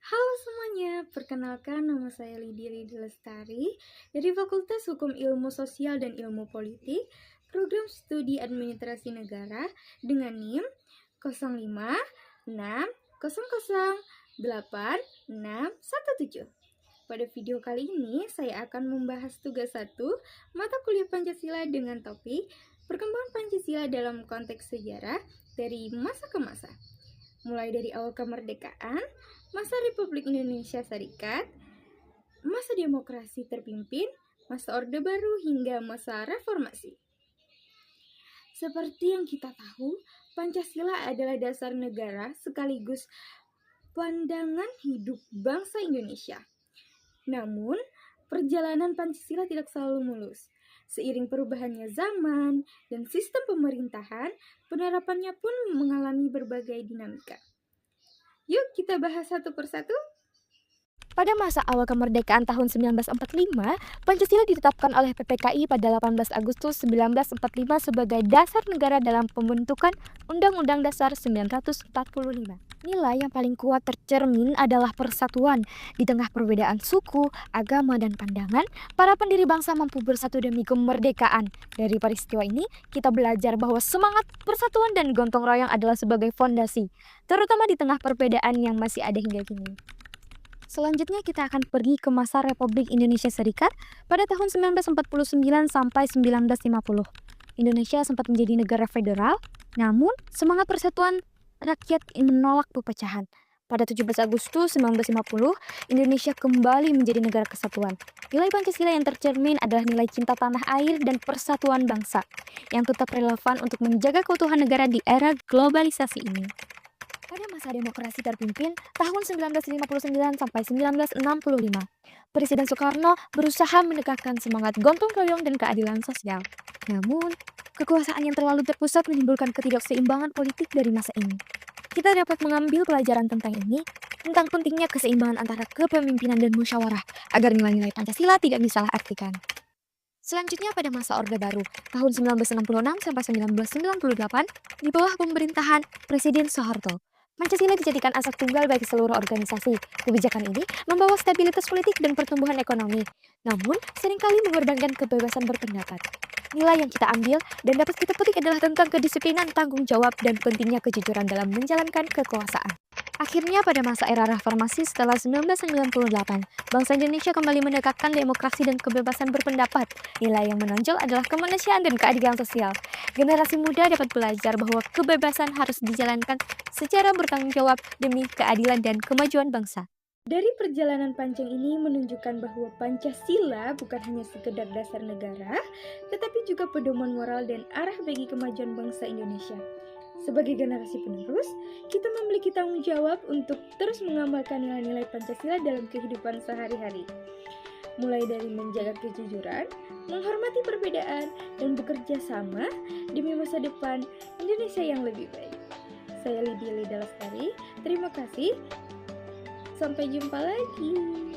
Halo semuanya, perkenalkan nama saya Lydia Lestari dari Fakultas Hukum Ilmu Sosial dan Ilmu Politik, Program Studi Administrasi Negara dengan NIM 0560086617. Pada video kali ini saya akan membahas tugas 1 mata kuliah Pancasila dengan topik Perkembangan Pancasila dalam konteks sejarah dari masa ke masa. Mulai dari awal kemerdekaan, masa Republik Indonesia Serikat, masa demokrasi terpimpin, masa Orde Baru hingga masa reformasi. Seperti yang kita tahu, Pancasila adalah dasar negara sekaligus pandangan hidup bangsa Indonesia. Namun, perjalanan Pancasila tidak selalu mulus. Seiring perubahannya zaman dan sistem pemerintahan, penerapannya pun mengalami berbagai dinamika. Yuk kita bahas satu persatu. Pada masa awal kemerdekaan tahun 1945, Pancasila ditetapkan oleh PPKI pada 18 Agustus 1945 sebagai dasar negara dalam pembentukan Undang-Undang Dasar 1945. Nilai yang paling kuat tercermin adalah persatuan. Di tengah perbedaan suku, agama, dan pandangan, para pendiri bangsa mampu bersatu demi kemerdekaan. Dari peristiwa ini, kita belajar bahwa semangat persatuan dan gotong royong adalah sebagai fondasi, terutama di tengah perbedaan yang masih ada hingga kini. Selanjutnya kita akan pergi ke masa Republik Indonesia Serikat pada tahun 1949 sampai 1950. Indonesia sempat menjadi negara federal, namun semangat persatuan rakyat menolak perpecahan. Pada 17 Agustus 1950, Indonesia kembali menjadi negara kesatuan. Nilai Pancasila yang tercermin adalah nilai cinta tanah air dan persatuan bangsa, yang tetap relevan untuk menjaga keutuhan negara di era globalisasi ini. Pada masa demokrasi terpimpin tahun 1959 sampai 1965, Presiden Soekarno berusaha menegakkan semangat gotong royong dan keadilan sosial. Namun, kekuasaan yang terlalu terpusat menimbulkan ketidakseimbangan politik dari masa ini. Kita dapat mengambil pelajaran tentang ini, tentang pentingnya keseimbangan antara kepemimpinan dan musyawarah, agar nilai-nilai Pancasila tidak disalahartikan. Selanjutnya pada masa Orde Baru, tahun 1966 sampai 1998, di bawah pemerintahan Presiden Soeharto, Pancasila dijadikan asas tunggal bagi seluruh organisasi. Kebijakan ini membawa stabilitas politik dan pertumbuhan ekonomi, namun seringkali mengorbankan kebebasan berpendapat. Nilai yang kita ambil dan dapat kita petik adalah tentang kedisiplinan, tanggung jawab, dan pentingnya kejujuran dalam menjalankan kekuasaan. Akhirnya pada masa era reformasi setelah 1998, bangsa Indonesia kembali menegakkan demokrasi dan kebebasan berpendapat. Nilai yang menonjol adalah kemanusiaan dan keadilan sosial. Generasi muda dapat belajar bahwa kebebasan harus dijalankan secara bertanggung jawab demi keadilan dan kemajuan bangsa. Dari perjalanan panjang ini menunjukkan bahwa Pancasila bukan hanya sekedar dasar negara, tetapi juga pedoman moral dan arah bagi kemajuan bangsa Indonesia. Sebagai generasi penerus, kita memiliki tanggung jawab untuk terus mengamalkan nilai-nilai Pancasila dalam kehidupan sehari-hari. Mulai dari menjaga kejujuran, menghormati perbedaan, dan bekerja sama demi masa depan Indonesia yang lebih baik. Saya Lydia Lestari, terima kasih. Sampai jumpa lagi.